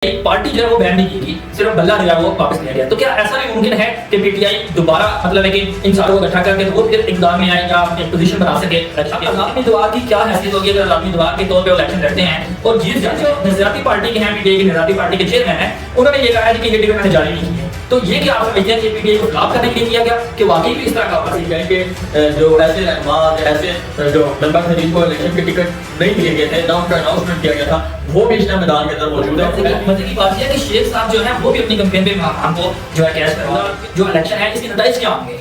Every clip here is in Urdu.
ایک پارٹی جو ہے وہ بین نہیں کی گئی، صرف بلہ جو ہے وہ واپس لیا گیا. تو کیا ایسا بھی ممکن ہے کہ پی ٹی آئی دوبارہ مطلب ہے کہ ان ساروں کو اکٹھا کر کے وہ پھر اقدام میں آئے یا ایک پوزیشن بنا سکے؟ عوامی دعا کی کیا حیثیت ہوگی اگر عوامی دعا کے طور پہ الیکشن لڑتے ہیں اور جیت جاتے ہیں؟ نظریاتی پارٹی کے ہیں، پی ٹی آئی کی نظریاتی پارٹی کے چیئرمین ہیں، انہوں نے یہ کہا ہے کہ یہ ٹکٹ میں نے جاری نہیں کی ہے. تو یہ کیا آپ سمجھتے ہیں کہ پی ٹی آئی کو خلاف کرنے کے لیے کیا گیا کہ واقعی بھی اس طرح کا ہوگا کہ جو ایسے رہنما ایسے جو ممبر تھے جن کو الیکشن کے ٹکٹ نہیں دیے گئے تھے نہ ان کا اناؤنسمنٹ کیا گیا تھا وہ بھی اس میدان کے اندر موجود ہے. مزے کی بات یہ ہے کہ شیخ صاحب جو ہے وہ بھی اپنی کمپین پہ ہم کو جو ہے کیش کروا جو الیکشن ہے اس کے نتائج کیا ہوں گے؟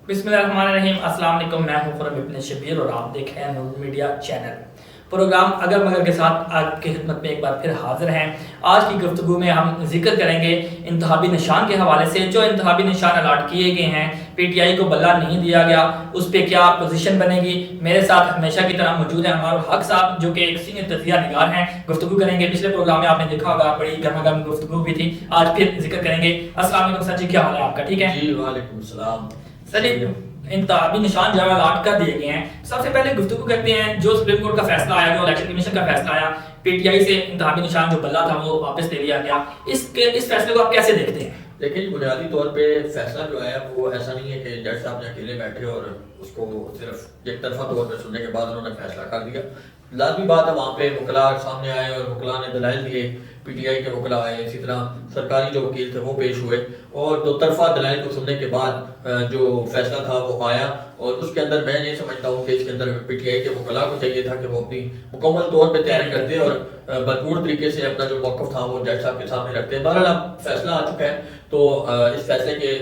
بسم اللہ الرحمن الرحیم. السلام علیکم، میں ہوں خرم ابن شبیر اور آپ دیکھ رہے ہیں نور میڈیا چینل. پروگرام اگر مگر کے ساتھ آپ کی خدمت میں ایک بار پھر حاضر ہیں. آج کی گفتگو میں ہم ذکر کریں گے انتخابی نشان کے حوالے سے. جو انتخابی نشان الاٹ کیے گئے ہیں، پی ٹی آئی کو بلہ نہیں دیا گیا، اس پہ کیا پوزیشن بنے گی. میرے ساتھ ہمیشہ کی طرح موجود ہیں ہمارے حق صاحب جو کہ ایک سینئر تجزیہ نگار ہیں. گفتگو کریں گے. پچھلے پروگرام میں آپ نے دیکھا ہوگا بڑی گرما گرم گفتگو بھی تھی، آج پھر ذکر کریں گے. السلام علیکم سر جی، کیا حال ہے آپ کا؟ ٹھیک ہے جی وعلیکم السلام. سر جی، انتخابی نشان جو ہے الاٹ کر دیے گئے ہیں. سب سے پہلے گفتگو کرتے ہیں جو سپریم کورٹ کا فیصلہ آیا، جو الیکشن کمیشن کا فیصلہ آیا، پی ٹی آئی سے انتخابی نشان جو بلہ تھا وہ واپس لے لیا گیا. اس فیصلے کو آپ کیسے دیکھتے ہیں؟ دیکھیں بنیادی طور پہ فیصلہ جو ہے وہ ایسا نہیں ہے کہ جج صاحب نے اکیلے بیٹھے اور اس کو صرف ایک طرفہ طور پہ سننے کے بعد انہوں نے فیصلہ کر دیا. لازمی بات ہے وہاں پہ وکلاء سامنے آئے اور وکلاء نے دلائل دیے، پی ٹی آئی کے وکلاء آئے، اسی طرح سرکاری جو وکیل تھے وہ پیش ہوئے اور دو طرفہ دلائل کو سننے کے بعد جو فیصلہ تھا وہ آیا. اور اس کے اندر میں یہ سمجھتا ہوں کہ اس کے اندر پی ٹی آئی کے وکلاء کو چاہیے تھا کہ وہ اپنی مکمل طور پہ تیاری کرتے اور بھرپور طریقے سے اپنا جو موقف تھا وہ جج صاحب کے سامنے رکھتے. بہرحال اب فیصلہ آ چکا ہے تو اس فیصلے کے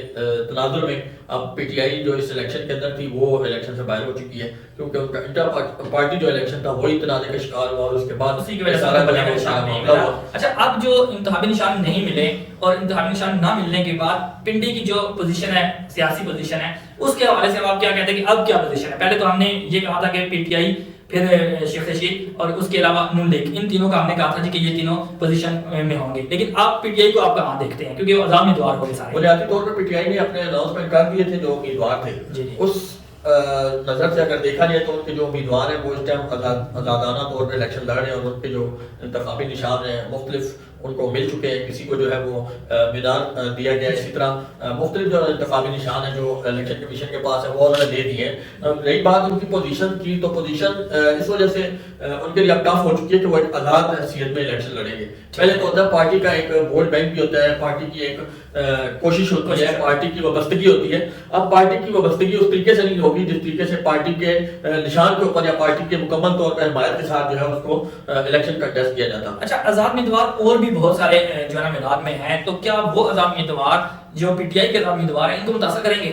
تناظر میں اب پی ٹی آئی جو اس الیکشن کے اندر تھی وہ الیکشن سے باہر ہو چکی ہے کیونکہ ان کا انٹر پارٹی جو الیکشن تھا وہی تنازع کا شکار ہوا اور اس کے بعد اسی کی وجہ سے سارا بلے کا نشان نہیں ملا. اچھا، اب جو انتخابی نشان نہیں ملے اور انتخابی نشان نہ ملنے کے بعد پنڈی کی جو پوزیشن ہے، سیاسی پوزیشن ہے، اس کے حوالے سے آپ کیا کہتے ہیں کہ اب کیا پوزیشن ہے؟ پہلے تو ہم نے یہ کہا تھا کہ پی ٹی آئی، پھر شیخ رشید اور اس کے علاوہ نون لیگ، ان تینوں کا ہم نے کہا تھا کہ یہ تینوں پوزیشن میں ہوں گے. لیکن آپ پی ٹی آئی کو آپ کہاں دیکھتے ہیں کیونکہ وہ عذاب امیدوار ہو گئے سارے؟ بنیادی طور پر پی ٹی آئی نے اپنے اناؤنسمنٹ کر دیے تھے جو امیدوار تھے. اس نظر سے اگر دیکھا جائے تو ان کے جو امیدوار ہیں وہ اس ٹائم آزادانہ طور پہ الیکشن لڑ رہے ہیں اور ان کے جو انتخابی نشان ہیں مختلف ان کو مل چکے ہیں. کسی کو جو ہے وہ میدان دیا گیا، اسی طرح مختلف جو انتخابی نشان ہیں جو الیکشن کمیشن کے پاس ہے وہ انہوں نے دے دیے ہیں. رہی بات ان کی پوزیشن کی تو پوزیشن اس وجہ سے ان کے لیے اب ٹف ہو چکی ہے کہ وہ ایک آزاد حیثیت میں الیکشن لڑیں گے. پہلے تو ہوتا ہے پارٹی کا ایک ووٹ بینک بھی ہوتا ہے، پارٹی کی ایک کوشش ہوتی ہے، پارٹی کی وابستگی ہوتی ہے. اب پارٹی کی وابستگی اس طریقے سے نہیں ہوگی جس طریقے سے پارٹی کے نشان کے اوپر یا پارٹی کے مکمل طور پر حمایت کے ساتھ جو ہے اس کو الیکشن کا ٹیسٹ کیا جاتا. اچھا، آزاد امیدوار اور بھی بہت سارے جو ہے میدان میں ہیں، تو کیا وہ آزاد امیدوار جو پی ٹی آئی کے آزاد امیدوار ہیں ان کو متاثر کریں گے؟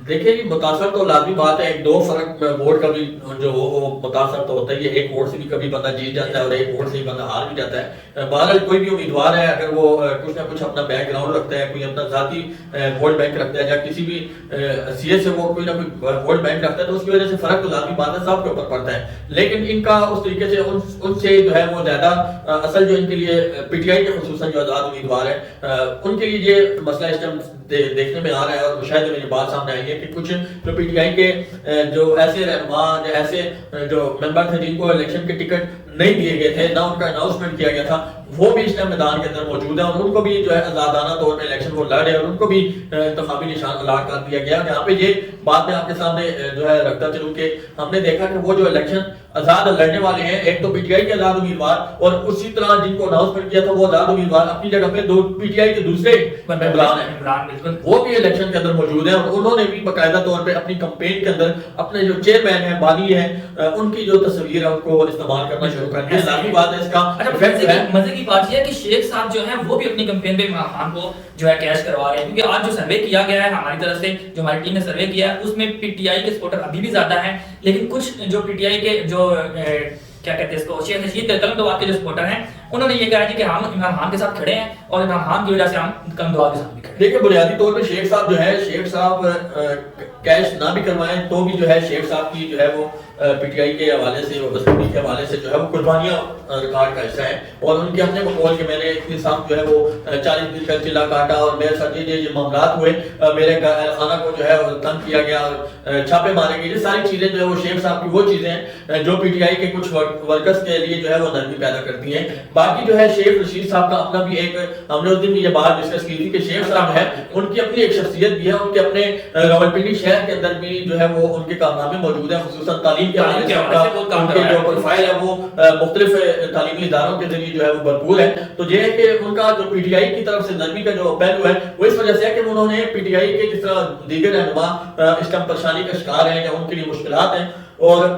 دیکھیں جی، متاثر تو لازمی بات ہے. ایک دو فرق ووٹ کا بھی جو وہ متاثر تو ہوتا ہی ہے. ایک ووٹ سے بھی کبھی بندہ جیت جاتا ہے اور ایک ووٹ سے ہی بندہ ہار بھی جاتا ہے. بہرحال کوئی بھی امیدوار ہے اگر وہ کچھ نہ کچھ اپنا بیک گراؤنڈ رکھتا ہے، کوئی اپنا ذاتی ووٹ بینک رکھتا ہے یا کسی بھی سی اے سے وہ کوئی نہ کوئی ووٹ بینک رکھتا ہے تو اس کی وجہ سے فرق تو لازمی بات ہے سب کے اوپر پڑتا ہے. لیکن ان کا اس طریقے سے ان سے جو ہے وہ زیادہ اصل جو ان کے لیے پی ٹی آئی کے خصوصاً جو آزاد امیدوار ہے ان کے لیے یہ مسئلہ اس ٹائم دیکھنے میں آ رہا ہے اور مشاہدے میں یہ بات سامنے آئی ہے کہ کچھ جو پی ٹی آئی کے جو ایسے رہنما یا ایسے جو ممبر تھے جن کو الیکشن کے ٹکٹ نہیں دیے گئے تھے، نہ ان کا اناؤنسمنٹ کیا گیا تھا، وہ بھی اس ٹائم میدان کے اندر موجود ہیں اور ان کو بھی جو ہے آزادانہ طور پہ الیکشن وہ لڑ رہے ہیں اور ان کو بھی انتخابی نشان الاٹ کر دیا گیا. یہاں پہ یہ بات میں آپ کے سامنے جو ہے رکھتا چلوں کہ ہم نے دیکھا کہ وہ جو الیکشن آزاد لڑنے والے ہیں، ایک تو پی ٹی آئی کے آزاد امیدوار اور اسی طرح جن کو اناؤنسمنٹ کیا تھا وہ آزاد امیدوار اپنی جگہ پہ دو پی ٹی آئی کے دوسرے ممبران ہیں، وہ بھی الیکشن کے اندر موجود ہیں اور انہوں نے بھی باقاعدہ طور پہ اپنی کمپین کے اندر اپنے جو چیئرمین ہیں، بانی ہیں، ان کی جو تصویر ہے ان کو استعمال کرنا شروع کر دیا. لازمی بات ہے اس کا مزے کی بات یہ ہے کہ شیخ صاحب جو ہیں وہ بھی اپنی کمپین پہ عمران خان کو جو ہے کیش کروا رہے ہیں کیونکہ آج جو سروے کیا گیا ہے ہماری طرف سے، جو ہماری ٹیم نے سروے کیا ہے اس میں پی ٹی آئی کے سپورٹر ابھی بھی زیادہ ہیں، لیکن کچھ جو پی ٹی آئی کے جو کیا کہتے ہیں اس کو شیخ رشید قلم کے جو سپورٹر ہیں انہوں نے یہ کہا کہ ہم عمران خان کے ساتھ کھڑے ہیں اور عمران خان کی وجہ سے ہم کندوار کے ساتھ بھی کھڑے ہیں. دیکھیں بنیادی طور پہ شیخ صاحب جو ہے، شیخ صاحب کیش نہ بھی کروائیں تو بھی جو ہے شیخ صاحب کی جو ہے وہ پی ٹی آئی کے حوالے سے، وسطی کے حوالے سے جو ہے وہ قربانیاں ریکارڈ کا حصہ ہے. اور ان کے اپنے بقول کہ میں نے اتنی سخت جو ہے وہ 40 دن کا چلا کاٹا اور میرے ساتھ یہ معاملات ہوئے، میرے خانہ کو جو ہے تنگ کیا گیا اور چھاپے مارے گئے. یہ ساری چیزیں جو ہے وہ شیخ صاحب کی وہ چیزیں ہیں جو پی ٹی آئی کے کچھ ورکرز کے لیے جو ہے وہ نرمی پیدا کرتی ہیں. باقی جو ہے شیخ رشید صاحب کا اپنا بھی ایک، ہم نے اس دن بھی یہ بات ڈسکس کی تھی کہ شیخ صاحب ہے، ان کی اپنی ایک شخصیت بھی ہے، ان کے اپنے راولپنڈی شہر کے اندر بھی جو ہے وہ ان کے کارنامے موجود ہیں، خصوصاً تعلیم کے حوالے سے ان کے جو پروفائل ہے وہ مختلف تعلیمی اداروں کے ذریعے جو ہے وہ بھرپور ہے. تو یہ ہے کہ ان کا جو پی ٹی آئی کی طرف سے نرمی کا جو پہلو ہے وہ اس وجہ سے ہے کہ انہوں نے پی ٹی آئی کے جس طرح دیگر رہنما اس ٹائم پریشانی کا شکار ہیں یا ان کے لیے مشکلات ہیں، اور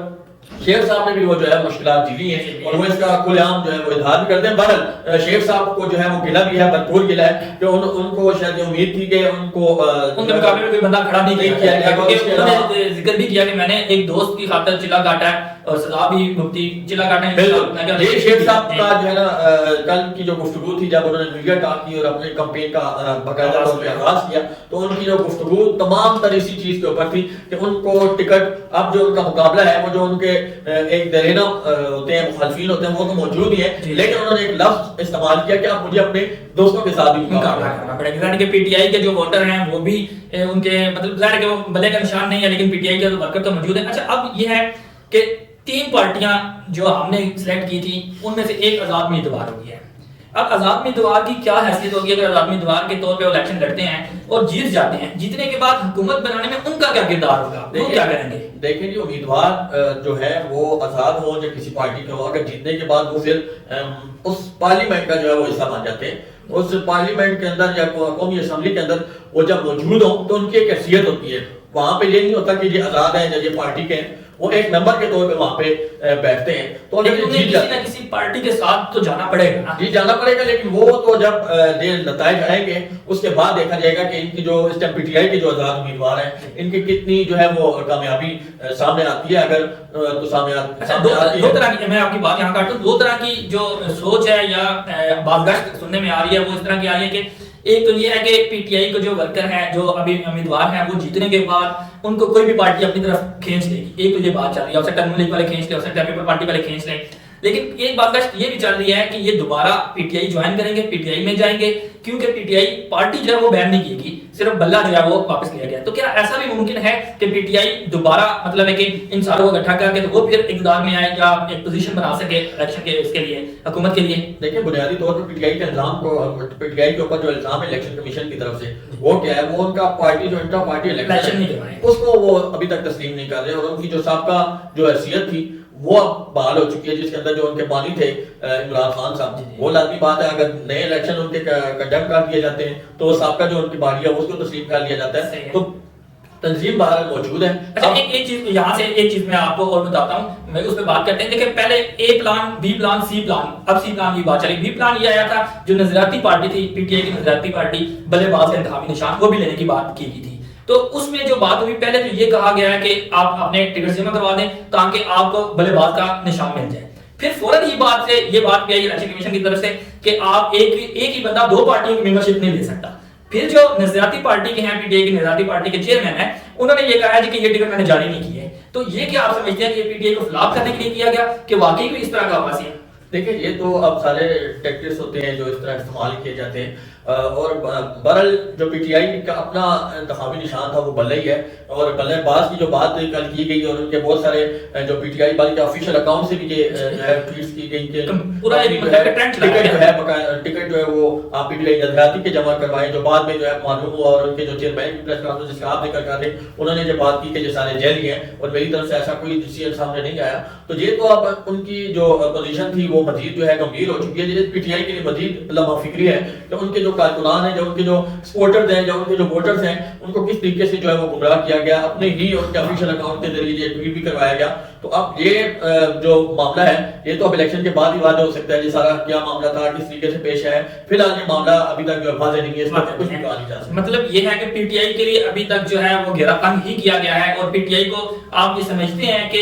شیخ صاحب نے بھی وہ جو ہے مشکلات جھیلی ہیں اور وہ اس کا کھل عام جو ہے وہ اظہار بھی کرتے ہیں. بہرحال شیخ صاحب کو جو ہے وہ گلہ بھی ہے، بھرپور گلہ ہے کہ ان کو شاید یہ امید تھی کہ ان کو ان کے مقابلے میں کوئی بندہ کھڑا نہیں کیا گیا، کیونکہ انہوں نے ذکر بھی کیا کہ میں نے ایک دوست کی خاطر چلا کاٹا ہے اور سزا بھی مفتی چلا کاٹا ہے. یہ شیخ صاحب کا جو ہے نا کل کی جو گفتگو تھی جب انہوں نے میڈیا ٹاک کی اور اپنے کمپین کا باقاعدہ طور پہ آغاز کیا، تو ان کی جو گفتگو تمام تر اسی چیز کے اوپر تھی کہ ان کو ٹکٹ، اب جو ان کا مقابلہ ہے وہ جو ان کے ایک دیرینہ ہوتے ہیں، مخالفین ہوتے ہیں، وہ تو موجود ہی ہیں، لیکن انہوں نے ایک لفظ استعمال کیا کہ آپ مجھے اپنے دوستوں کے ساتھ بھی مقابلہ کرنا پڑے گا. یعنی کہ پی ٹی آئی کے جو ووٹر ہیں وہ بھی ان کے مطلب ظاہر ہے کہ وہ بلے کا نشان نہیں ہے، لیکن پی ٹی آئی کے ورکر تو موجود ہیں. اچھا اب یہ ہے کہ 3 پارٹیاں جو ہم نے سلیکٹ کی تھی ان میں سے ایک آزاد امیدوار ہوئی ہے. اب آزاد امیدوار کی کیا حیثیت ہوگی اگر آزاد امیدوار کے طور پہ الیکشن لڑتے ہیں اور جیت جاتے ہیں؟ جیتنے کے بعد حکومت بنانے میں ان کا کیا کردار ہوگا، وہ کیا کریں گے؟ دیکھیں جی، امیدوار جو ہے وہ آزاد ہو یا کسی پارٹی کے ہو، اگر جیتنے کے بعد وہ پھر اس پارلیمنٹ کا جو ہے وہ حصہ بن جاتے ہیں. اس پارلیمنٹ کے اندر یا قومی اسمبلی کے اندر وہ جب موجود ہوں تو ان کی ایک حیثیت ہوتی ہے. وہاں پہ یہ نہیں ہوتا کہ یہ آزاد ہیں یا یہ پارٹی کے ہیں، وہ ایک ممبر کے طور پہ وہاں پہ بیٹھتے ہیں. تو لیکن انہیں کسی نہ کسی پارٹی کے ساتھ تو جانا پڑے گا نا. جی جانا پڑے گا، لیکن وہ تو جب یہ نتائج آئیں گے اس کے بعد دیکھا جائے گا کہ ان کی جو اس ٹائم پی ٹی آئی کے جو آزاد امیدوار ہیں ان کی کتنی جو ہے وہ کامیابی سامنے آتی ہے. اگر تو سامنے آتی ہے. دو طرح کی، میں آپ کی بات یہاں کاٹوں، 2 طرح کی جو سوچ ہے یا بازگشت سننے میں آ رہی ہے وہ اس طرح کی آ رہی ہے کہ ایک تو یہ ہے کہ پی ٹی آئی کو جو ورکر ہیں، جو ابھی امیدوار ہیں، وہ جیتنے کے بعد ان کو کوئی بھی پارٹی اپنی طرف کھینچ لے گی. ایک تو یہ بات چل رہی ہے، ہو سکتا ہے نون لیگ والے کھینچ لیں، ہو سکتا ہے پیپل پارٹی والے کھینچ لیں. لیکن ایک بات یہ بھی چل رہی ہے کہ یہ دوبارہ پی ٹی آئی جوائن کریں گے، پی ٹی آئی میں جائیں گے، کیونکہ پی ٹی آئی پارٹی جو ہے وہ بین نہیں کی گئی، صرف بلہ جو ہے وہ واپس لیا گیا. تو کیا ایسا بھی ممکن ہے کہ پی ٹی آئی دوبارہ مطلب ہے کہ ان ساروں کو اکٹھا کر کے وہ پھر اقتدار میں آئے یا ایک پوزیشن بنا سکے الیکشن کے اس کے لیے، حکومت کے لیے؟ دیکھیں بنیادی طور پر پی ٹی آئی کے الزام کو، پی ٹی آئی کے اوپر جو الزام ہے الیکشن کمیشن کی طرف سے وہ کیا ہے، وہ ان کا پارٹی جو انٹرا پارٹی الیکشن نہیں کروائے، اس کو وہ ابھی تک تسلیم نہیں کر رہے. اور ان کی جو سابقہ جو حیثیت تھی وہ اب بحال ہو چکی ہے، جس کے اندر جو ان کے بانی تھے عمران خان صاحب، وہ لازمی بات ہے اگر نئے الیکشن ان کے کنڈکٹ کر دیے جاتے ہیں تو وہ سابقہ جو ان کی بانی ہے اس کو تسلیم کر لیا جاتا ہے. تو تنظیم بہرحال موجود ہے. اچھا ایک چیز یہاں سے، ایک چیز میں آپ کو اور بتاتا ہوں، میں اس پہ بات کرتے ہیں. دیکھیں پہلے A plan, B plan, C plan, اب سی پلان کی بات چلی. بی پلان یہ آیا تھا جو نظریاتی پارٹی تھی، پی ٹی آئی کی نظریاتی پارٹی، بلے باز کا انتخابی نشان، وہ بھی لینے کی بات کی گئی تھی. تو اس میں جو بات ہوئی، پہلے تو یہ کہا گیا ہے کہ آپ اپنے ٹکٹ جمع کروا دیں تاکہ آپ کو بلے باز کا نشان مل جائے. پھر فوراً یہ بات بھی آئی الیکشن کمیشن کی طرف سے کہ آپ ایک ہی بندہ 2 پارٹیوں کی ممبرشپ نہیں لے سکتا. پھر جو نظریاتی پارٹی کے ہیں، پی ٹی آئی کی نظریاتی پارٹی کے چیئرمین ہیں، انہوں نے یہ کہا ہے کہ یہ ٹکٹ میں نے جاری نہیں کی ہے. تو یہ کیا آپ سمجھتے ہیں کہ یہ پی ٹی آئی کو فلاپ کرنے کے لیے کیا گیا کہ واقعی کوئی اس طرح کا آواز ہے؟ دیکھیں یہ تو اب سارے ٹیکٹکس ہوتے ہیں جو اس طرح استعمال کیے جاتے ہیں. اور بہرحال جو پی ٹی آئی کا اپنا انتخابی نشان تھا وہ بلے ہی ہے. اور بلے باز کی جو بات کل کی گئی اور ان کے بہت سارے جو پی ٹی آئی بلکہ آفیشیل اکاؤنٹ سے بھی یہ ٹویٹس کی گئی کہ ٹکٹ جو ہے وہ آپ پی ٹی آئی نظریاتی کے جمع کروائیں، جو بعد میں جو ہے معلوم ہوا. اور ان کے جو چیئرمین کی پریس کانفرنس جس کا آپ ذکر کر رہے ہیں، انہوں نے جو بات کی کہ یہ سارے جعلی ہیں اور میری طرف سے ایسا کوئی ڈیسیژن سامنے نہیں آیا. تو یہ تو اب ان کی جو پوزیشن تھی وہ مزید جو ہے گمبھیر ہو چکی ہے. یہ پی ٹی آئی کے لیے مزید لمحہ فکری ہے کہ ان کے جو کارکنان ہیں، جو ان کے جو سپورٹرز ہیں، جو ان کے جو ووٹرز ہیں، ان کو کس طریقے سے جو ہے وہ گمراہ کیا گیا، اپنے ہی ان کے آفیشیل اکاؤنٹ کے ذریعے یہ ٹویٹ بھی کروایا گیا. تو اب یہ جو معاملہ ہے یہ تو اب الیکشن کے بعد ہی واضح ہو سکتا ہے یہ سارا کیا معاملہ تھا، کس طریقے سے پیش آیا. فی الحال یہ معاملہ ابھی تک جو واضح نہیں ہے، اس میں کچھ بھی کہا نہیں جا سکتا. مطلب یہ ہے کہ پی ٹی آئی کے لیے ابھی تک جو ہے وہ گھیرا تنگ ہی کیا گیا ہے. اور پی ٹی آئی کو آپ یہ سمجھتے ہیں کہ